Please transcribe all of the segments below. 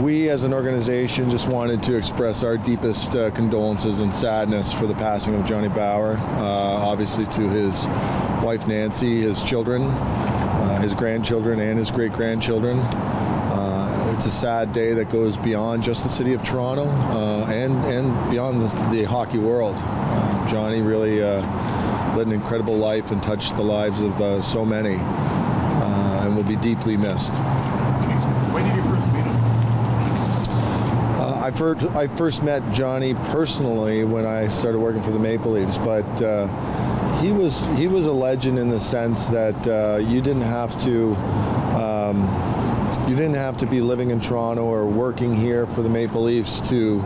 we as an organization just wanted to express our deepest condolences and sadness for the passing of Johnny Bower, obviously to his wife Nancy, his children, his grandchildren, and his great-grandchildren. It's a sad day that goes beyond just the city of Toronto and beyond the hockey world. Johnny really led an incredible life and touched the lives of so many, and will be deeply missed. When did you first meet him? I first met Johnny personally when I started working for the Maple Leafs, but he was a legend in the sense that you didn't have to be living in Toronto or working here for the Maple Leafs to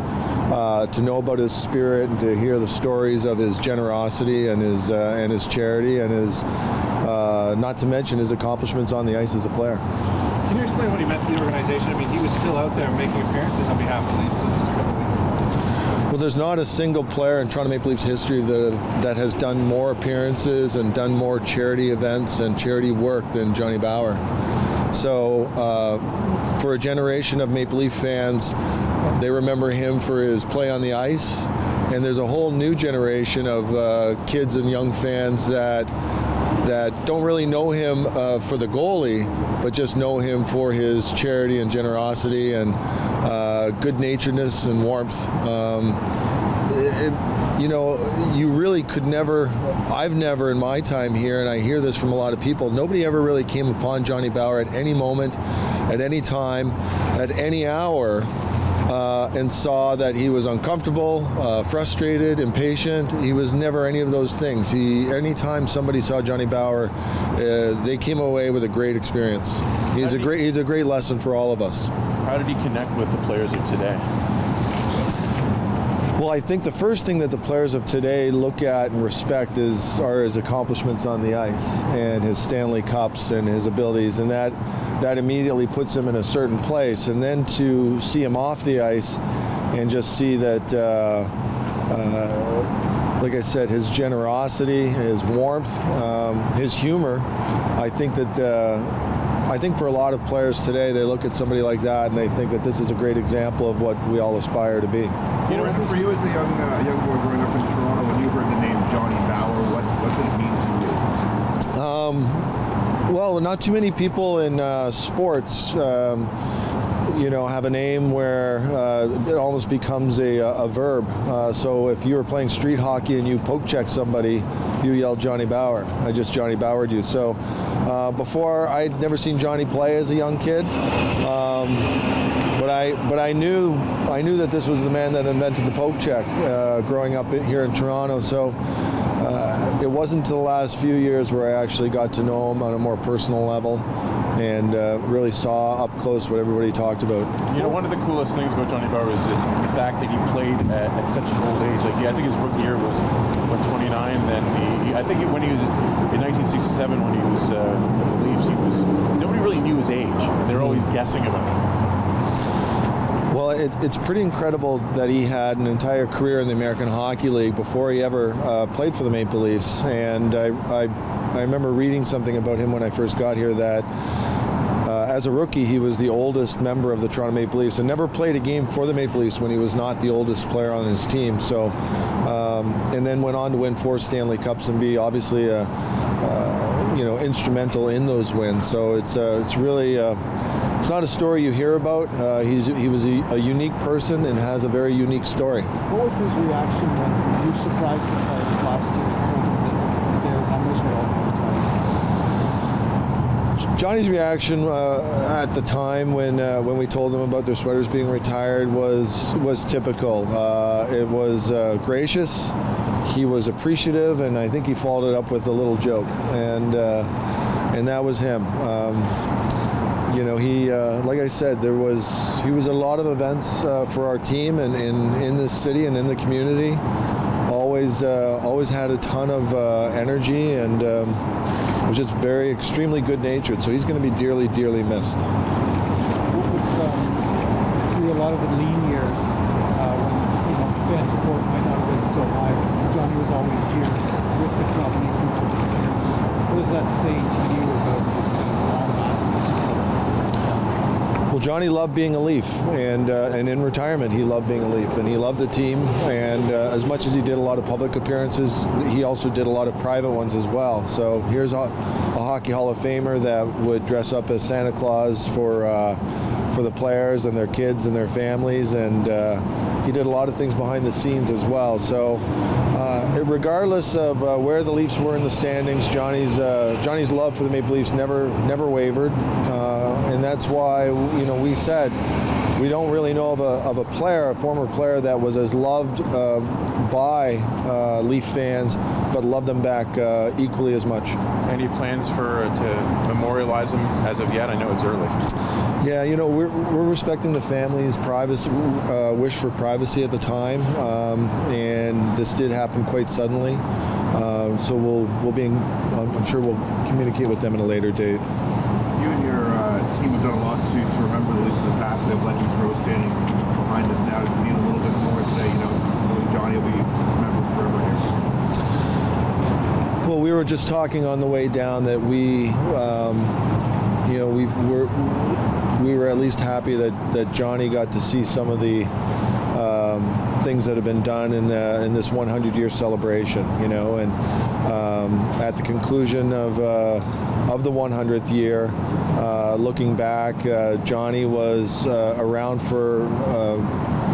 know about his spirit and to hear the stories of his generosity and his charity and his not to mention his accomplishments on the ice as a player. Can you explain what he meant to the organization? I mean, he was still out there making appearances on behalf of the Leafs just a couple weeks ago. Well, there's not a single player in Toronto Maple Leafs history that has done more appearances and done more charity events and charity work than Johnny Bower. So for a generation of Maple Leaf fans, they remember him for his play on the ice, and there's a whole new generation of kids and young fans that don't really know him for the goalie, but just know him for his charity and generosity and good-naturedness and warmth. You really could never, I've never in my time here, and I hear this from a lot of people, nobody ever really came upon Johnny Bower at any moment, at any time, at any hour, and saw that he was uncomfortable, frustrated, impatient. He was never any of those things. Anytime somebody saw Johnny Bower, they came away with a great experience. He's a great lesson for all of us. How did he connect with the players of today? Well, I think the first thing that the players of today look at and respect are his accomplishments on the ice and his Stanley Cups and his abilities, and that immediately puts him in a certain place. And then to see him off the ice and just see that, like I said, his generosity, his warmth, his humor, I think for a lot of players today, they look at somebody like that and they think that this is a great example of what we all aspire to be. You know, for you as a young boy growing up in Toronto, when you heard the name Johnny Bower, what did it mean to you? Well, not too many people in sports, have a name where it almost becomes a verb. So if you were playing street hockey and you poke check somebody, you yell Johnny Bower. I just Johnny Bowered you. So before, I'd never seen Johnny play as a young kid, but I knew that this was the man that invented the poke check growing up here in Toronto. So it wasn't until the last few years where I actually got to know him on a more personal level and really saw up close what everybody talked about. You know, one of the coolest things about Johnny Bower is the fact that he played at such an old age. Like, I think his rookie year was 29. Then I think when he was in 1967, when he was in the Leafs, nobody really knew his age. They were always guessing about him. Well, it's pretty incredible that he had an entire career in the American Hockey League before he ever played for the Maple Leafs. And I remember reading something about him when I first got here that as a rookie, he was the oldest member of the Toronto Maple Leafs and never played a game for the Maple Leafs when he was not the oldest player on his team. So, and then went on to win 4 Stanley Cups and be obviously instrumental in those wins. So it's really. It's not a story you hear about. He was a unique person and has a very unique story. What was his reaction when you surprised the players last year and told them that their numbers were all going to retire? Johnny's reaction at the time when we told them about their sweaters being retired was typical. It was gracious. He was appreciative, and I think he followed it up with a little joke, and that was him. He, like I said, he was at a lot of events for our team and in this city and in the community. Always had a ton of energy and was just extremely good-natured. So he's going to be dearly, dearly missed. Through a lot of the lean years, when fan support might not have been so high, Johnny was always here with the club and appearances. What does that say to you about his kind of long-lasting support? Well, Well, Johnny loved being a Leaf, and in retirement he loved being a Leaf, and he loved the team. And as much as he did a lot of public appearances, he also did a lot of private ones as well. So here's a Hockey Hall of Famer that would dress up as Santa Claus for the players and their kids and their families, and he did a lot of things behind the scenes as well. So regardless of where the Leafs were in the standings, Johnny's love for the Maple Leafs never wavered, and that's why we said we don't really know of a player, a former player, that was as loved by Leaf fans, but loved them back equally as much. Any plans to memorialize him as of yet? I know it's early. Yeah, we're respecting the family's privacy, wish for privacy at the time, and this did happen quite suddenly. So I'm sure we'll communicate with them at a later date. You and your team have done a lot to remember the Leafs of the past. They have legends row standing behind us now. Does it mean a little bit more today? Johnny will be remembered forever here. Well, we were just talking on the way down that we were at least happy that Johnny got to see some of the things that have been done in this 100-year celebration. And at the conclusion of the 100th year, looking back, Johnny was around for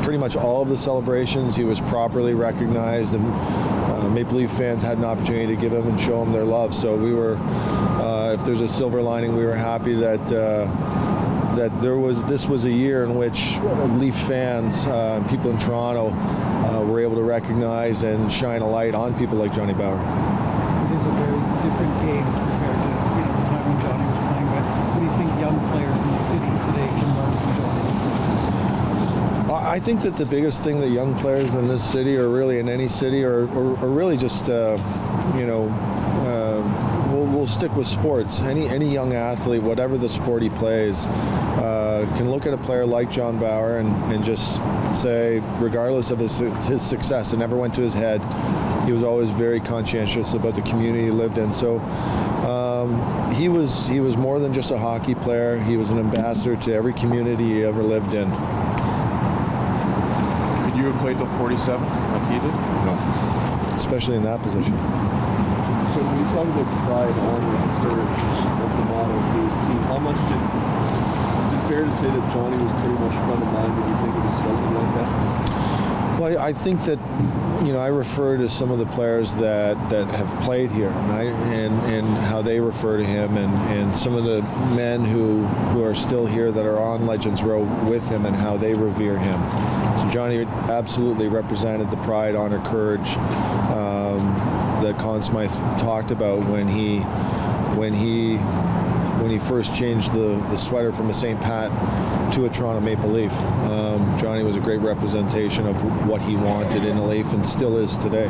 pretty much all of the celebrations. He was properly recognized, and Maple Leaf fans had an opportunity to give him and show him their love. So we were, if there's a silver lining, we were happy that this was a year in which Leaf fans, people in Toronto, were able to recognize and shine a light on people like Johnny Bower. It is a very different game compared to the time when Johnny was playing. But what do you think young players in the city today can learn from Johnny? I think that the biggest thing that young players in this city, or really in any city, or really just we'll stick with sports. Any young athlete, whatever the sport he plays, can look at a player like John Bower and just say, regardless of his success, it never went to his head. He was always very conscientious about the community he lived in. So he was more than just a hockey player. He was an ambassador to every community he ever lived in. Could you have played till 47 like he did? No, especially in that position. So when you talk about pride, honor, and courage as the motto for this team, how much is it fair to say that Johnny was pretty much front of mind when you think of his starting like that? Well, I think that I refer to some of the players that have played here, and how they refer to him, and some of the men who are still here that are on Legends Row with him, and how they revere him. So Johnny absolutely represented the pride, honor, courage that Conn Smythe talked about when he first changed the sweater from a St. Pat to a Toronto Maple Leaf. Johnny was a great representation of what he wanted in a Leaf, and still is today.